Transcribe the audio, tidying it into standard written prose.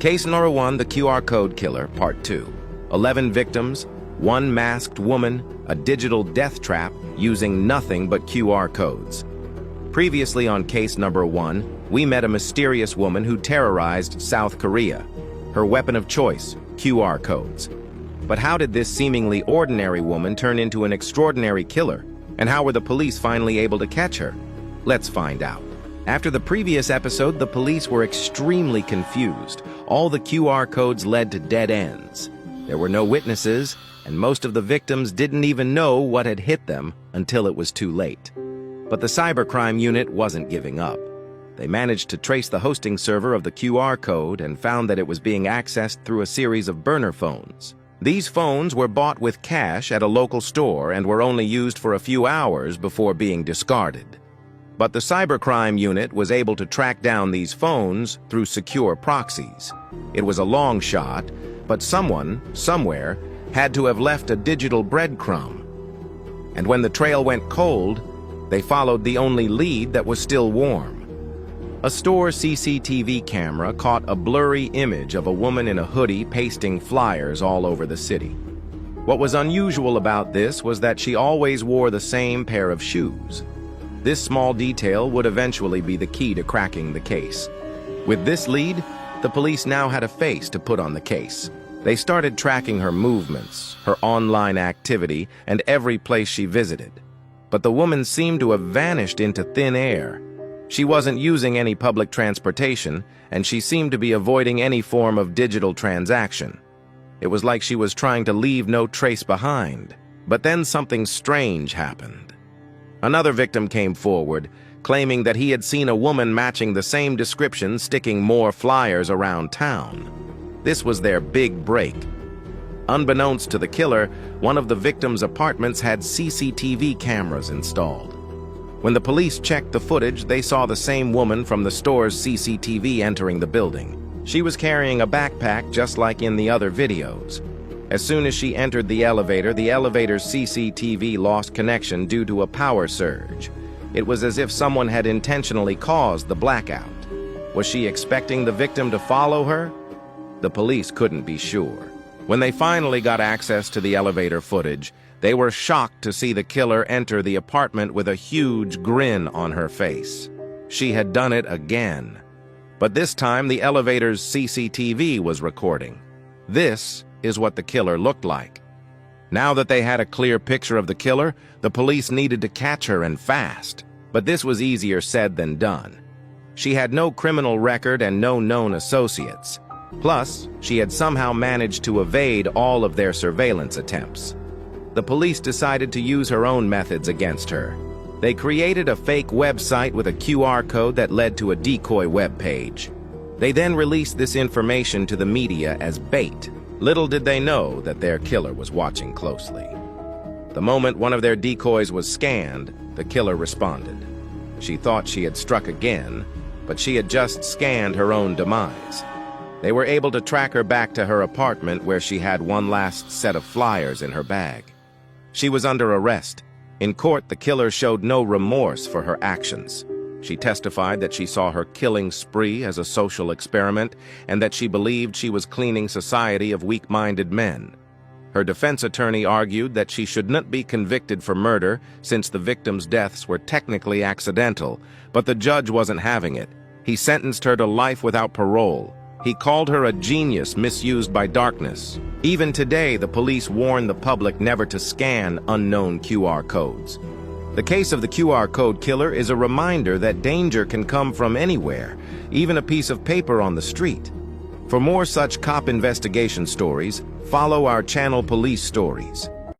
Case number 1, the QR code killer, Part 2. 11 victims, 1 masked woman, a digital death trap using nothing but QR codes. Previously on case number 1, we met a mysterious woman who terrorized South Korea. Her weapon of choice, QR codes. But how did this seemingly ordinary woman turn into an extraordinary killer? And how were the police finally able to catch her? Let's find out. After the previous episode, the police were extremely confused. All the QR codes led to dead ends. There were no witnesses, and most of the victims didn't even know what had hit them until it was too late. But the cybercrime unit wasn't giving up. They managed to trace the hosting server of the QR code and found that it was being accessed through a series of burner phones. These phones were bought with cash at a local store and were only used for a few hours before being discarded. But the cybercrime unit was able to track down these phones through secure proxies. It was a long shot, but someone, somewhere, had to have left a digital breadcrumb. And when the trail went cold, they followed the only lead that was still warm. A store CCTV camera caught a blurry image of a woman in a hoodie pasting flyers all over the city. What was unusual about this was that she always wore the same pair of shoes. This small detail would eventually be the key to cracking the case. With this lead, the police now had a face to put on the case. They started tracking her movements, her online activity, and every place she visited. But the woman seemed to have vanished into thin air. She wasn't using any public transportation, and she seemed to be avoiding any form of digital transaction. It was like she was trying to leave no trace behind. But then something strange happened. Another victim came forward, claiming that he had seen a woman matching the same description sticking more flyers around town. This was their big break. Unbeknownst to the killer, one of the victim's apartments had CCTV cameras installed. When the police checked the footage, they saw the same woman from the store's CCTV entering the building. She was carrying a backpack just like in the other videos. As soon as she entered the elevator's CCTV lost connection due to a power surge. It was as if someone had intentionally caused the blackout. Was she expecting the victim to follow her? The police couldn't be sure. When they finally got access to the elevator footage, they were shocked to see the killer enter the apartment with a huge grin on her face. She had done it again. But this time the elevator's CCTV was recording. This is what the killer looked like. Now that they had a clear picture of the killer, the police needed to catch her and fast. But this was easier said than done. She had no criminal record and no known associates. Plus, she had somehow managed to evade all of their surveillance attempts. The police decided to use her own methods against her. They created a fake website with a QR code that led to a decoy web page. They then released this information to the media as bait. Little did they know that their killer was watching closely. The moment one of their decoys was scanned, the killer responded. She thought she had struck again, but she had just scanned her own demise. They were able to track her back to her apartment where she had one last set of flyers in her bag. She was under arrest. In court, the killer showed no remorse for her actions. She testified that she saw her killing spree as a social experiment and that she believed she was cleaning society of weak-minded men. Her defense attorney argued that she should not be convicted for murder since the victims' deaths were technically accidental, but the judge wasn't having it. He sentenced her to life without parole. He called her a genius misused by darkness. Even today, the police warn the public never to scan unknown QR codes. The case of the QR code killer is a reminder that danger can come from anywhere, even a piece of paper on the street. For more such cop investigation stories, follow our channel Police Stories.